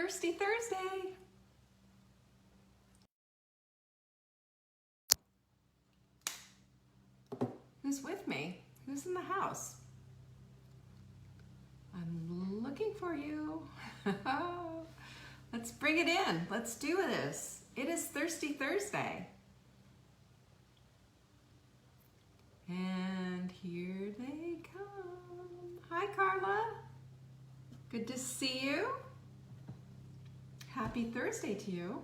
Thirsty Thursday. Who's with me? Who's in the house? I'm looking for you. Let's bring it in. Let's do this. It is Thirsty Thursday. And here they come. Hi, Carla. Good to see you. Happy Thursday to you.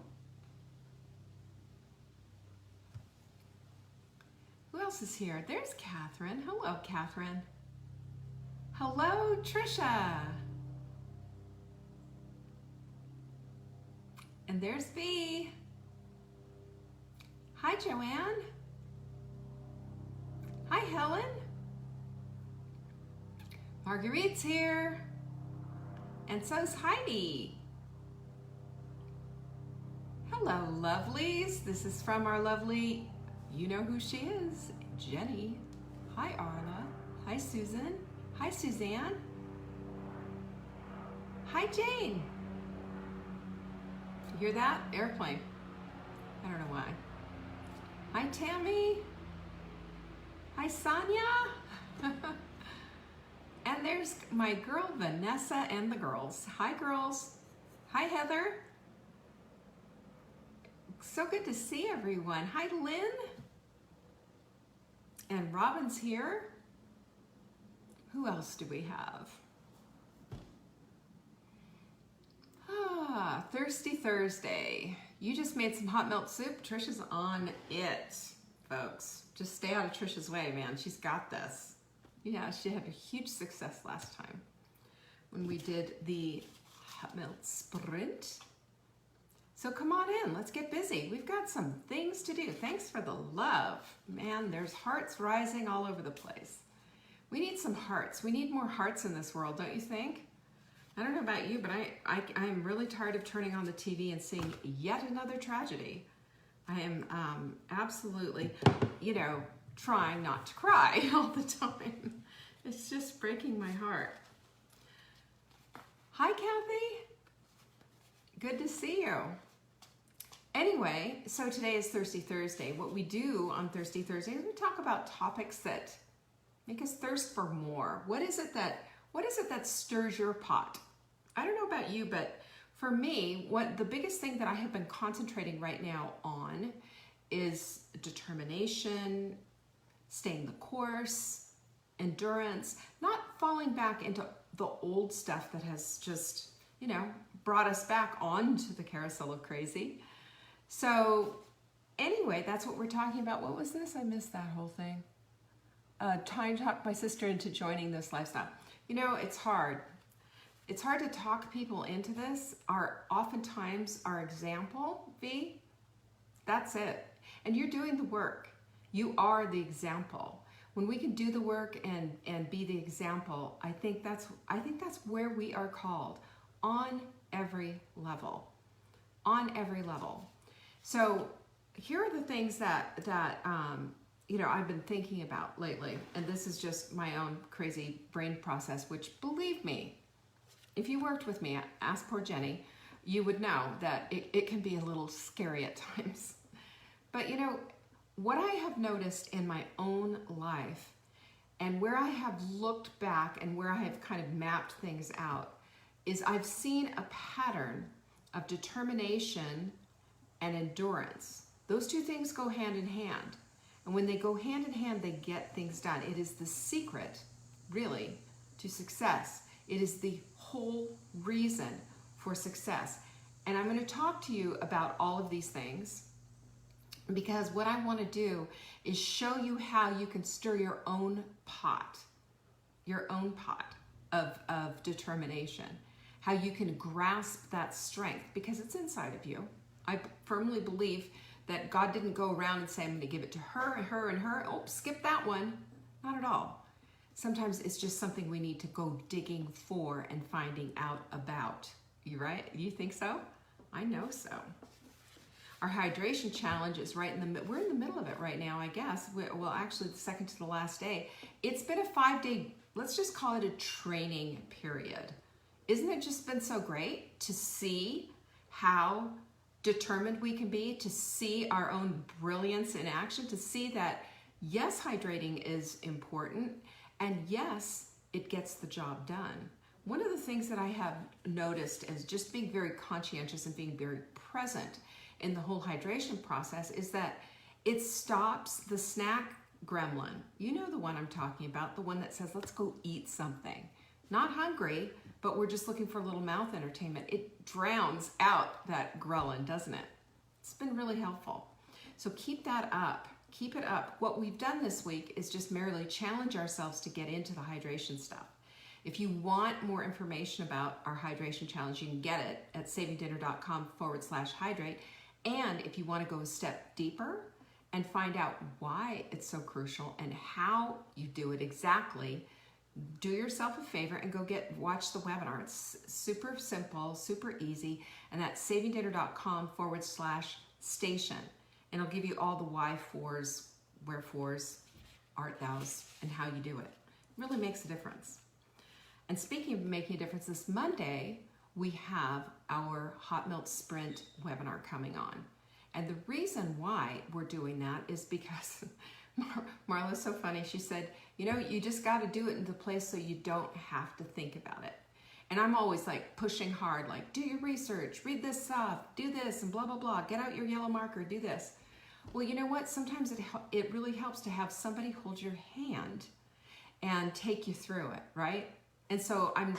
Who else is here? There's Catherine. Hello, Catherine. Hello, Trisha. And there's V. Hi, Joanne. Hi, Helen. Marguerite's here. And so's Heidi. Hello, lovelies. This is from our lovely, you know who she is, Jenny. Hi, Arla. Hi, Susan. Hi, Suzanne. Hi, Jane. You hear that? Airplane. I don't know why. Hi, Tammy. Hi, Sonia. And there's my girl, Vanessa, and the girls. Hi, girls. Hi, Heather. So good to see everyone. Hi, Lynn. And Robin's here. Who else do we have? Thirsty Thursday. You just made some hot milk soup. Trisha's on it, folks. Just stay out of Trisha's way, man. She's got this. Yeah, she had a huge success last time when we did the hot milk sprint. So come on in, let's get busy. We've got some things to do. Thanks for the love. Man, there's hearts rising all over the place. We need some hearts. We need more hearts in this world, don't you think? I don't know about you, but I'm really tired of turning on the TV and seeing yet another tragedy. I am absolutely, trying not to cry all the time. It's just breaking my heart. Hi, Kathy. Good to see you. Anyway, so today is Thirsty Thursday. What we do on Thirsty Thursday is we talk about topics that make us thirst for more. What is it that stirs your pot? I don't know about you, but for me, the biggest thing that I have been concentrating right now on is determination, staying the course, endurance, not falling back into the old stuff that has just, brought us back onto the carousel of crazy. So anyway, that's what we're talking about. What was this? I missed that whole thing. Trying to talk my sister into joining this lifestyle. It's hard. It's hard to talk people into this. Oftentimes our example, V, that's it. And you're doing the work. You are the example. When we can do the work and be the example, I think that's where we are called, on every level. On every level. So here are the things that I've been thinking about lately, and this is just my own crazy brain process, which, believe me, if you worked with me, ask poor Jenny, you would know that it can be a little scary at times. But what I have noticed in my own life, and where I have looked back and where I have kind of mapped things out, is I've seen a pattern of determination and endurance. Those two things go hand in hand. And when they go hand in hand, they get things done. It is the secret, really, to success. It is the whole reason for success. And I'm going to talk to you about all of these things, because what I want to do is show you how you can stir your own pot of determination, how you can grasp that strength, because it's inside of you. I firmly believe that God didn't go around and say, I'm going to give it to her and her and her. Oh, skip that one. Not at all. Sometimes it's just something we need to go digging for and finding out about. You right? You think so? I know so. Our hydration challenge is we're in the middle of it right now, I guess. Well, actually the second to the last day. It's been a 5-day, let's just call it a training period. Isn't it just been so great to see how determined we can be, to see our own brilliance in action, to see that yes, hydrating is important, and yes, it gets the job done. One of the things that I have noticed is just being very conscientious and being very present in the whole hydration process is that it stops the snack gremlin. You know the one I'm talking about, the one that says, let's go eat something. Not hungry, but we're just looking for a little mouth entertainment. It drowns out that ghrelin, doesn't it? It's been really helpful. So keep that up. Keep it up. What we've done this week is just merely challenge ourselves to get into the hydration stuff. If you want more information about our hydration challenge, you can get it at savingdinner.com/hydrate. And if you want to go a step deeper and find out why it's so crucial and how you do it exactly, do yourself a favor and go watch the webinar. It's super simple, super easy, and that's savingdinner.com/station. And it'll give you all the why fors, wherefores, art thous, and how you do it. It really makes a difference. And speaking of making a difference, this Monday, we have our Hot Melt Sprint webinar coming on. And the reason why we're doing that is because Marla's so funny. She said, you know, you just got to do it in the place so you don't have to think about it. And I'm always like pushing hard, like do your research, read this stuff, do this, and blah, blah, blah. Get out your yellow marker, do this. Well, you know what? Sometimes it really helps to have somebody hold your hand and take you through it, right? And so I'm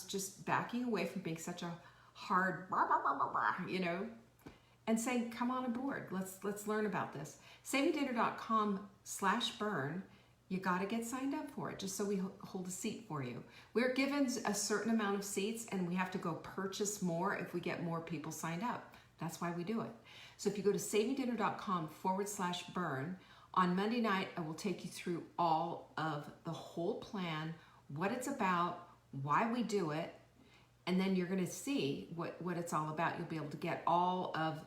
just backing away from being such a hard, you know, and saying, come on aboard. Let's learn about this. savingdinner.com/burn. You got to get signed up for it just so we hold a seat for you. We're given a certain amount of seats and we have to go purchase more if we get more people signed up. That's why we do it. So if you go to savingdinner.com/burn, on Monday night, I will take you through all of the whole plan, what it's about, why we do it, and then you're going to see what it's all about. You'll be able to get all of,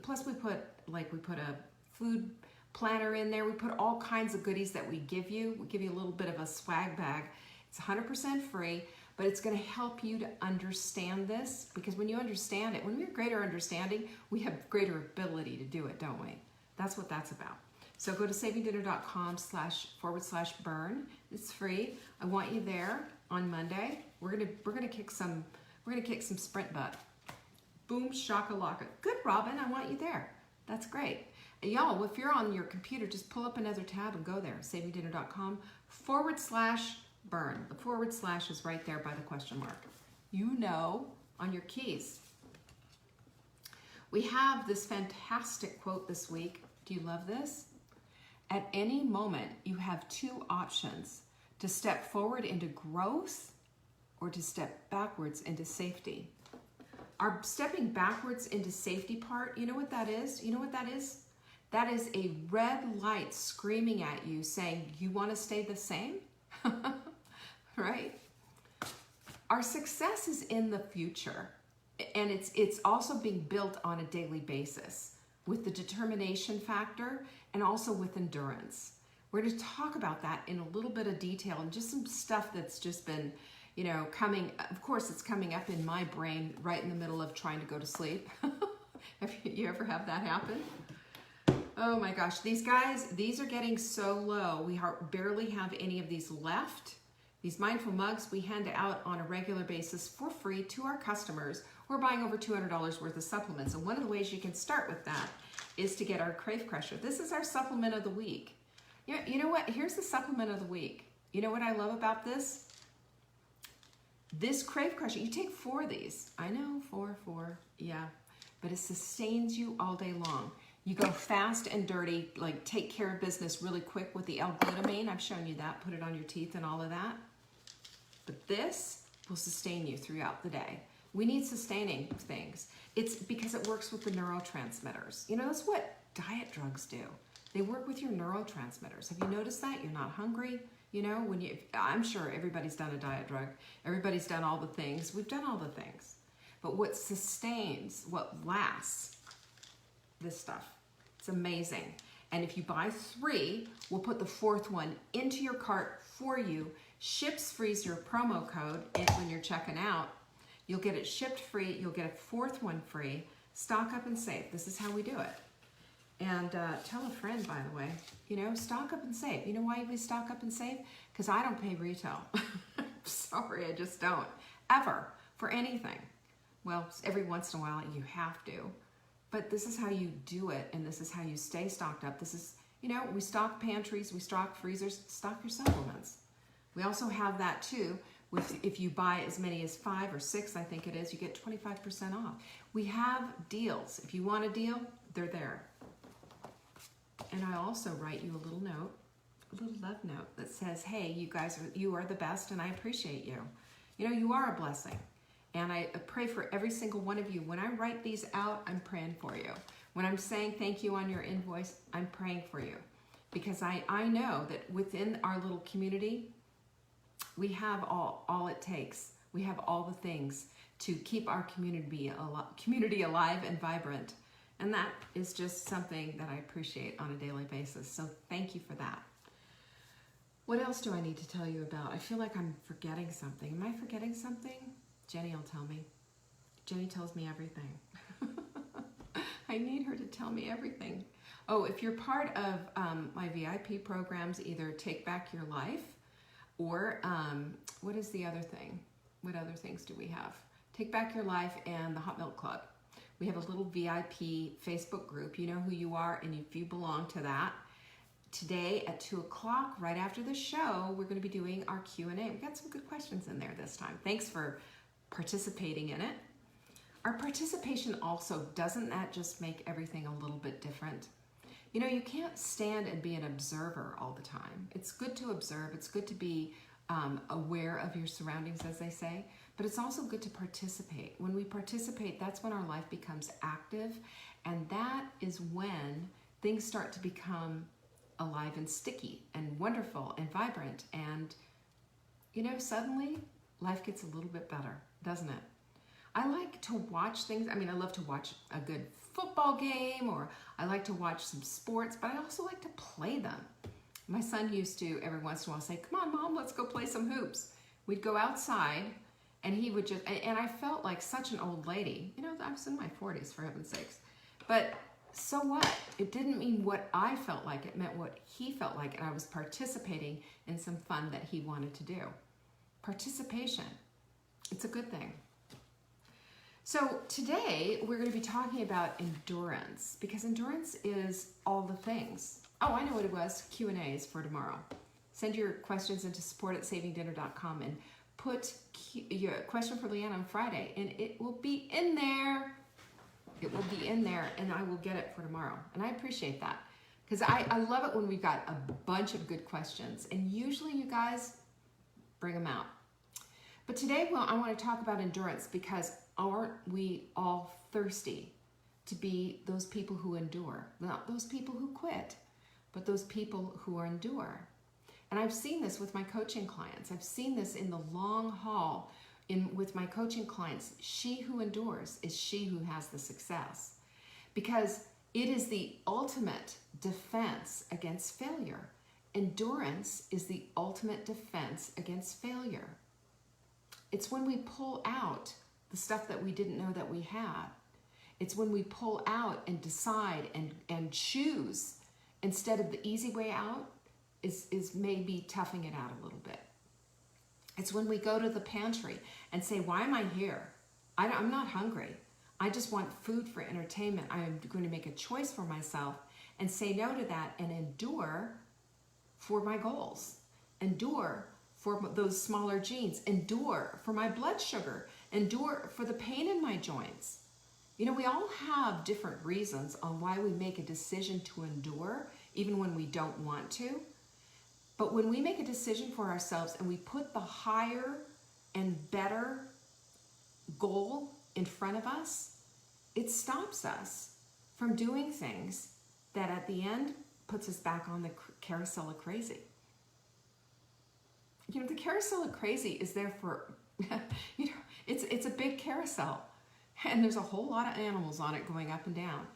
plus we put a food planner in there. We put all kinds of goodies that we give you. We give you a little bit of a swag bag. It's 100% free, but it's going to help you to understand this, because when you understand it, when we have greater understanding, we have greater ability to do it, don't we? That's what that's about. So go to savingdinner.com/burn. It's free. I want you there on Monday. We're gonna kick some sprint butt. Boom shakalaka. Good, Robin. I want you there. That's great. And y'all, if you're on your computer, just pull up another tab and go there. savingdinner.com/burn. The / is right there by the question mark. You know, on your keys. We have this fantastic quote this week. Do you love this? At any moment, you have two options: to step forward into growth or to step backwards into safety. Our stepping backwards into safety part, you know what that is? You know what that is? That is a red light screaming at you saying, you want to stay the same? Right? Our success is in the future, and it's also being built on a daily basis with the determination factor and also with endurance. We're going to talk about that in a little bit of detail and just some stuff that's just been, you know, coming. Of course, it's coming up in my brain right in the middle of trying to go to sleep. You ever have that happen? Oh my gosh, these are getting so low. We barely have any of these left. These mindful mugs we hand out on a regular basis for free to our customers. We're buying over $200 worth of supplements. And one of the ways you can start with that is to get our Crave Crusher. This is our supplement of the week. You know what? Here's the supplement of the week. You know what I love about this? This Crave Crusher, you take 4 of these. I know, 4, yeah. But it sustains you all day long. You go fast and dirty, like take care of business really quick with the L-glutamine. I've shown you that, put it on your teeth and all of that. But this will sustain you throughout the day. We need sustaining things. It's because it works with the neurotransmitters. You know, that's what diet drugs do. They work with your neurotransmitters. Have you noticed that? You're not hungry. You know, I'm sure everybody's done a diet drug. Everybody's done all the things. We've done all the things. But what sustains, what lasts, this stuff. It's amazing. And if you buy 3, we'll put the 4th one into your cart for you, Ships free is your promo code when you're checking out. You'll get it shipped free. You'll get a fourth one free. Stock up and save. This is how we do it. And tell a friend, by the way, you know, stock up and save. You know why we stock up and save? Because I don't pay retail. Sorry, I just don't. Ever. For anything. Well, every once in a while you have to. But this is how you do it, and this is how you stay stocked up. This is, you know, we stock pantries, we stock freezers, stock your supplements. We also have that too. If you buy as many as 5 or 6, I think it is, you get 25% off. We have deals. If you want a deal, they're there. And I also write you a little note, a little love note that says, hey, you are the best and I appreciate you. You know, you are a blessing. And I pray for every single one of you. When I write these out, I'm praying for you. When I'm saying thank you on your invoice, I'm praying for you. Because I know that within our little community, we have all it takes. We have all the things to keep our community alive and vibrant. And that is just something that I appreciate on a daily basis. So thank you for that. What else do I need to tell you about? I feel like I'm forgetting something. Am I forgetting something? Jenny will tell me. Jenny tells me everything. I need her to tell me everything. Oh, if you're part of my VIP programs, either Take Back Your Life or what is the other thing? What other things do we have? Take Back Your Life and the Hot Milk Club. We have a little VIP Facebook group. You know who you are, and if you belong to that. Today at 2 o'clock, right after the show, we're going to be doing our Q&A. We've got some good questions in there this time. Thanks for participating in it. Our participation also, doesn't that just make everything a little bit different? You know, you can't stand and be an observer all the time. It's good to observe. It's good to be aware of your surroundings, as they say, but it's also good to participate. When we participate, that's when our life becomes active, and that is when things start to become alive and sticky and wonderful and vibrant, and you know, suddenly life gets a little bit better, doesn't it? I like to watch things. I mean, I love to watch a good football game, or I like to watch some sports, but I also like to play them. My son used to every once in a while say, come on, Mom, let's go play some hoops. We'd go outside and he would just, and I felt like such an old lady. You know, I was in my 40s, for heaven's sakes. But so what? It didn't mean what I felt like. It meant what he felt like, and I was participating in some fun that he wanted to do. Participation. It's a good thing. So today we're going to be talking about endurance, because endurance is all the things. Oh, I know what it was. Q&As for tomorrow. Send your questions into support@savingdinner.com and put your question for Leanne on Friday, and it will be in there. It will be in there, and I will get it for tomorrow. And I appreciate that, because I love it when we've got a bunch of good questions, and usually you guys bring them out. But today, well, I want to talk about endurance, because aren't we all thirsty to be those people who endure? Not those people who quit, but those people who endure. And I've seen this with my coaching clients. I've seen this in the long haul with my coaching clients. She who endures is she who has the success, because it is the ultimate defense against failure. Endurance is the ultimate defense against failure. It's when we pull out the stuff that we didn't know that we had. It's when we pull out and decide and choose, instead of the easy way out, is maybe toughing it out a little bit. It's when we go to the pantry and say, why am I here? I'm not hungry. I just want food for entertainment. I'm going to make a choice for myself and say no to that and endure for my goals. Endure for those smaller jeans. Endure for my blood sugar. Endure for the pain in my joints. You know, we all have different reasons on why we make a decision to endure, even when we don't want to. But when we make a decision for ourselves and we put the higher and better goal in front of us, it stops us from doing things that at the end puts us back on the carousel of crazy. You know, the carousel of crazy is there for, you know, it's a big carousel, and there's a whole lot of animals on it going up and down.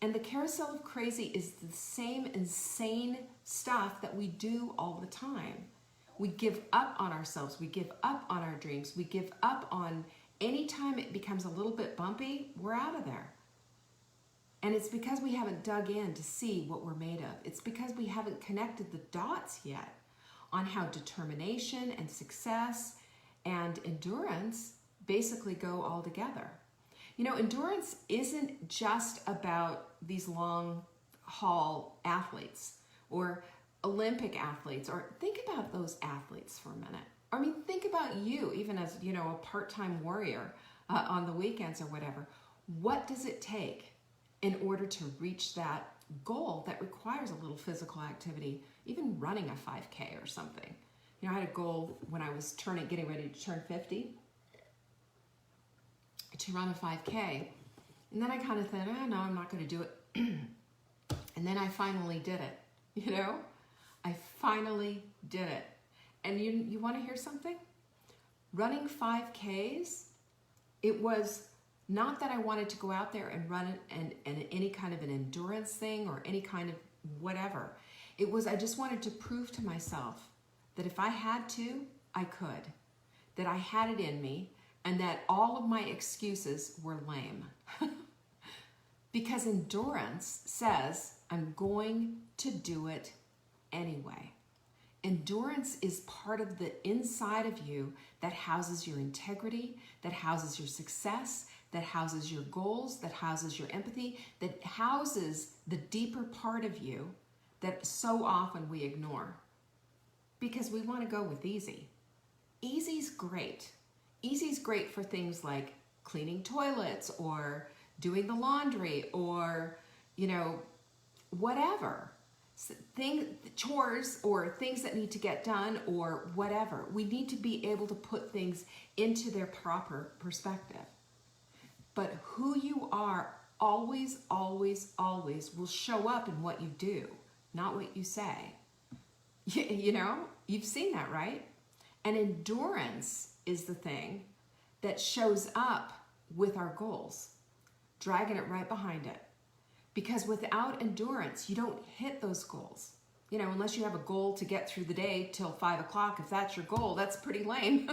And the carousel of crazy is the same insane stuff that we do all the time. We give up on ourselves. We give up on our dreams. We give up on anytime it becomes a little bit bumpy, we're out of there. And it's because we haven't dug in to see what we're made of. It's because we haven't connected the dots yet on how determination and success and endurance basically go all together. You know, endurance isn't just about these long haul athletes or Olympic athletes, or think about those athletes for a minute. I mean, think about you, even as, you know, a part-time warrior on the weekends or whatever. What does it take in order to reach that goal that requires a little physical activity, even running a 5K or something? You know, I had a goal when I was getting ready to turn 50 to run a 5K. And then I kind of thought, oh, no, I'm not going to do it. And then I finally did it, you know? I finally did it. And you want to hear something? Running 5Ks, it was not that I wanted to go out there and run and any kind of an endurance thing or any kind of whatever. It was, I just wanted to prove to myself that if I had to, I could. That I had it in me and that all of my excuses were lame. Because endurance says, I'm going to do it anyway. Endurance is part of the inside of you that houses your integrity, that houses your success, that houses your goals, that houses your empathy, that houses the deeper part of you that so often we ignore because we want to go with easy. Easy's great. Easy's great for things like cleaning toilets or doing the laundry or, you know, whatever. Chores or things that need to get done or whatever. We need to be able to put things into their proper perspective. But who you are always, always, always will show up in what you do, not what you say. You know, you've seen that, right? And endurance is the thing that shows up with our goals, dragging it right behind it. Because without endurance, you don't hit those goals. You know, unless you have a goal to get through the day till 5 o'clock, if that's your goal, that's pretty lame,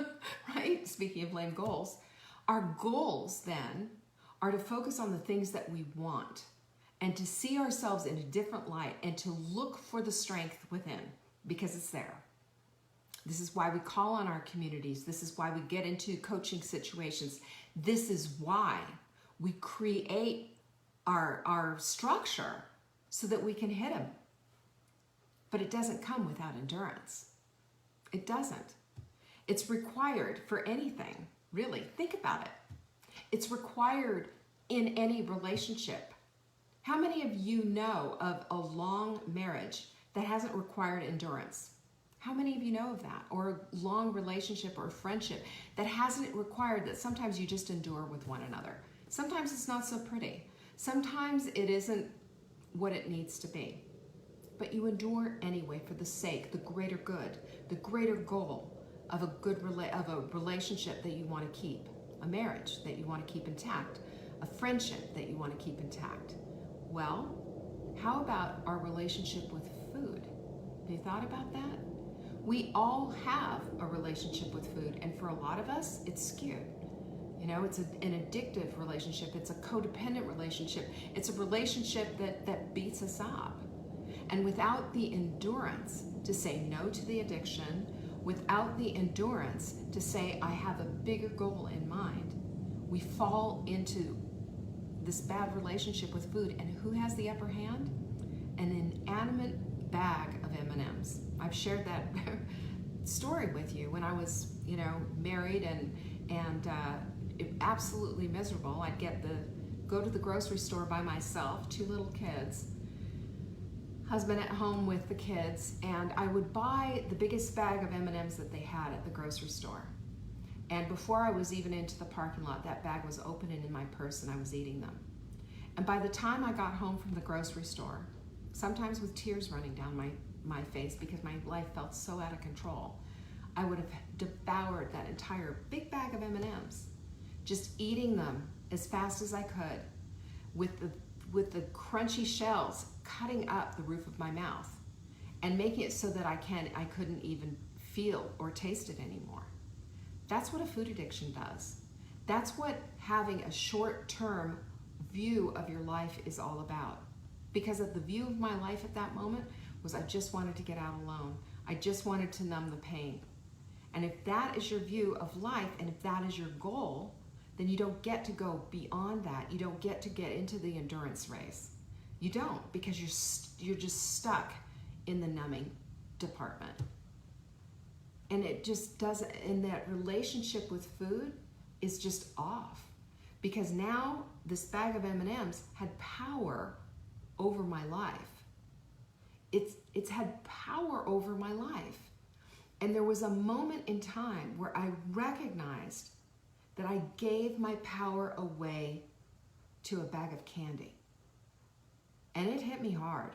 right? Speaking of lame goals. Our goals then are to focus on the things that we want and to see ourselves in a different light and to look for the strength within because it's there. This is why we call on our communities. This is why we get into coaching situations. This is why we create our structure so that we can hit them. But it doesn't come without endurance. It doesn't. It's required for anything, really. Think about it. It's required in any relationship. How many of you know of a long marriage that hasn't required endurance? How many of you know of that? Or a long relationship or friendship that hasn't required that sometimes you just endure with one another? Sometimes it's not so pretty. Sometimes it isn't what it needs to be. But you endure anyway for the sake, the greater good, the greater goal of a relationship that you want to keep, a marriage that you want to keep intact, a friendship that you want to keep intact. Well, how about our relationship with food? Have you thought about that? We all have a relationship with food, and for a lot of us, it's skewed. You know, it's an addictive relationship. It's a codependent relationship. It's a relationship that beats us up. And without the endurance to say no to the addiction, without the endurance to say, I have a bigger goal in mind, we fall into this bad relationship with food. And who has the upper hand? An inanimate bag of M&Ms. I've shared that story with you when I was, you know, married and absolutely miserable. I'd go to the grocery store by myself, 2 little kids, husband at home with the kids, and I would buy the biggest bag of M&Ms that they had at the grocery store. And before I was even into the parking lot, that bag was open and in my purse and I was eating them. And by the time I got home from the grocery store, sometimes with tears running down my face because my life felt so out of control, I would have devoured that entire big bag of M&Ms, just eating them as fast as I could with the crunchy shells cutting up the roof of my mouth and making it so that I couldn't even feel or taste it anymore. That's what a food addiction does. That's what having a short-term view of your life is all about. Because of the view of my life at that moment was I just wanted to get out alone. I just wanted to numb the pain. And if that is your view of life, and if that is your goal, then you don't get to go beyond that. You don't get to get into the endurance race. You don't, because you're just stuck in the numbing department. And it just doesn't, and that relationship with food is just off. Because now this bag of M&Ms had power over my life. It's had power over my life. And there was a moment in time where I recognized that I gave my power away to a bag of candy. And it hit me hard.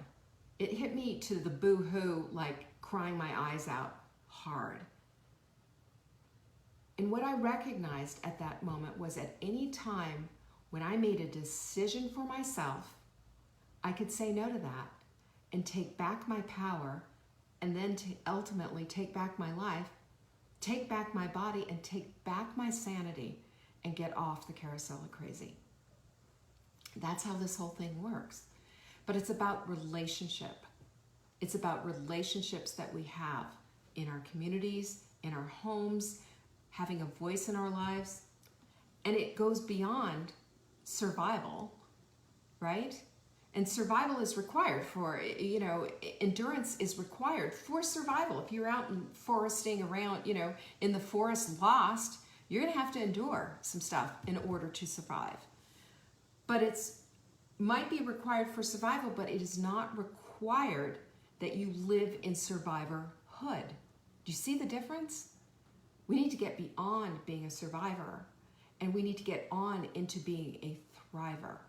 It hit me to the boo-hoo, like crying my eyes out hard. And what I recognized at that moment was at any time when I made a decision for myself, I could say no to that and take back my power, and then to ultimately take back my life, take back my body, and take back my sanity and get off the carousel of crazy. That's how this whole thing works. But it's about relationship. It's about relationships that we have in our communities, in our homes, having a voice in our lives. And it goes beyond survival, right? And survival is required for, endurance is required for survival. If you're out and foresting around, in the forest lost, you're going to have to endure some stuff in order to survive. But it's might be required for survival, but it is not required that you live in survivorhood. Do you see the difference? We need to get beyond being a survivor, and we need to get on into being a thriver.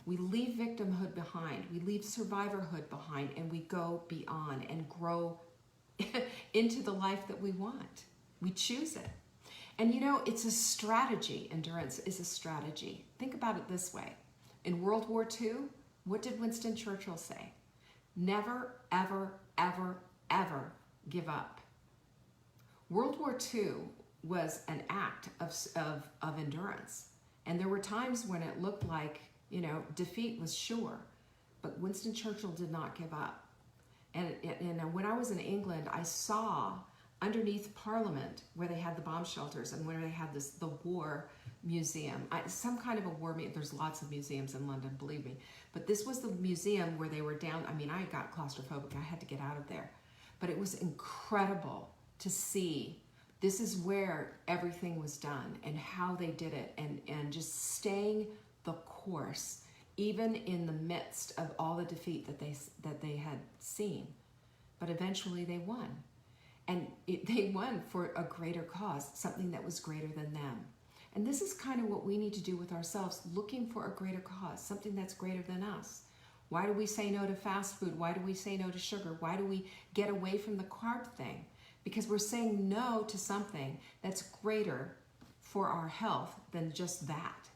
We leave victimhood behind, we leave survivorhood behind, and we go beyond and grow into the life that we want. We choose it. And it's a strategy. Endurance is a strategy. Think about it this way. In World War II, what did Winston Churchill say? Never, ever, ever, ever give up. World War II was an act of endurance. And there were times when it looked like, defeat was sure. But Winston Churchill did not give up. And when I was in England, I saw underneath Parliament where they had the bomb shelters and where they had the war museum, some kind of a war museum. There's lots of museums in London, believe me. But this was the museum where they were down. I got claustrophobic. I had to get out of there. But it was incredible to see. This is where everything was done and how they did it, and just staying the course, even in the midst of all the defeat that they had seen. But eventually they won. And they won for a greater cause, something that was greater than them. And this is kind of what we need to do with ourselves, looking for a greater cause, something that's greater than us. Why do we say no to fast food? Why do we say no to sugar? Why do we get away from the carb thing? Because we're saying no to something that's greater for our health than just that.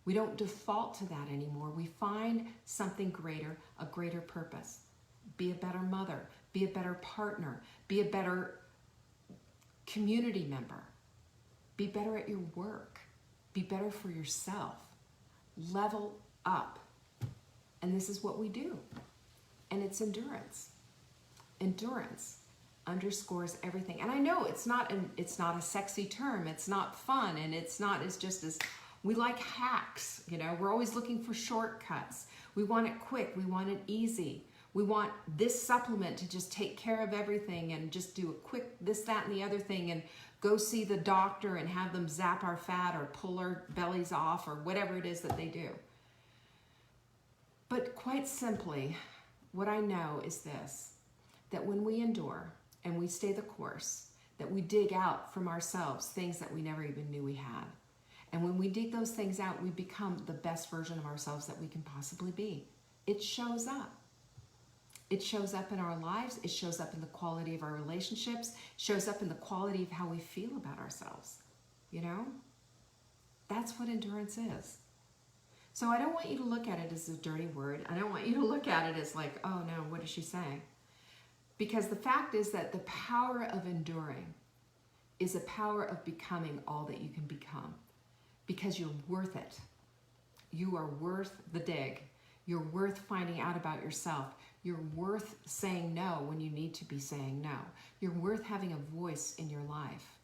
We don't default to that anymore. We find something greater, a greater purpose. Be a better mother, be a better partner, be a better community member, be better at your work, be better for yourself, level up. And this is what we do. And it's endurance. Endurance underscores everything. And I know it's not a sexy term, it's not fun, and it's just as, we like hacks, we're always looking for shortcuts. We want it quick, we want it easy. We want this supplement to just take care of everything and just do a quick this, that, and the other thing, and go see the doctor and have them zap our fat or pull our bellies off or whatever it is that they do. But quite simply, what I know is this, that when we endure and we stay the course, that we dig out from ourselves things that we never even knew we had. And when we dig those things out, we become the best version of ourselves that we can possibly be. It shows up. It shows up in our lives. It shows up in the quality of our relationships. It shows up in the quality of how we feel about ourselves. That's what endurance is. So I don't want you to look at it as a dirty word. I don't want you to look at it as like, oh no, what is she saying? Because the fact is that the power of enduring is a power of becoming all that you can become. Because you're worth it. You are worth the dig. You're worth finding out about yourself. You're worth saying no when you need to be saying no. You're worth having a voice in your life.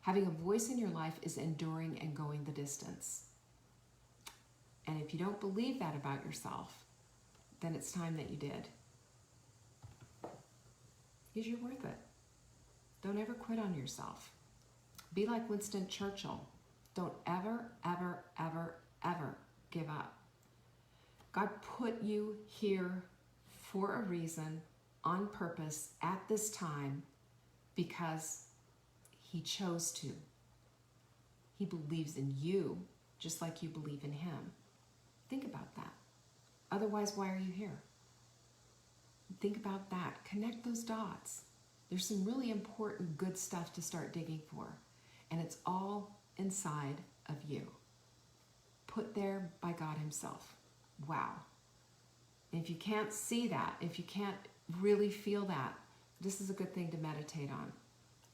Having a voice in your life is enduring and going the distance. And if you don't believe that about yourself, then it's time that you did. Because you're worth it. Don't ever quit on yourself. Be like Winston Churchill. Don't ever, ever, ever, ever give up. God put you here for a reason, on purpose, at this time, because he chose to. He believes in you just like you believe in him. Think about that. Otherwise, why are you here? Think about that. Connect those dots. There's some really important, good stuff to start digging for. And it's all inside of you. Put there by God himself. Wow. And if you can't see that, if you can't really feel that, this is a good thing to meditate on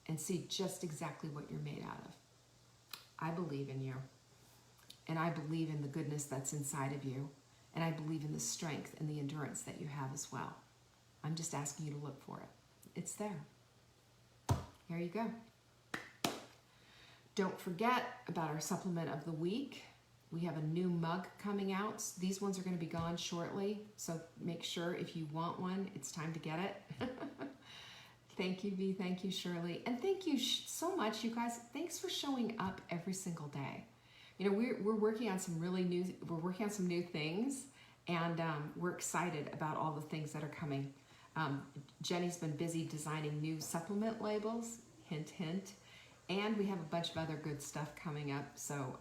and see just exactly what you're made out of. I believe in you. And I believe in the goodness that's inside of you. And I believe in the strength and the endurance that you have as well. I'm just asking you to look for it. It's there. Here you go. Don't forget about our supplement of the week. We have a new mug coming out. These ones are going to be gone shortly, so make sure if you want one, it's time to get it. Thank you, V. Thank you, Shirley. And thank you so much, you guys. Thanks for showing up every single day. You know, we're working on some new things, and we're excited about all the things that are coming. Jenny's been busy designing new supplement labels, hint, hint, and we have a bunch of other good stuff coming up, so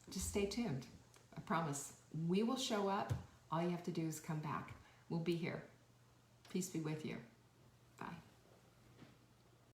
just stay tuned. I promise. We will show up. All you have to do is come back. We'll be here. Peace be with you.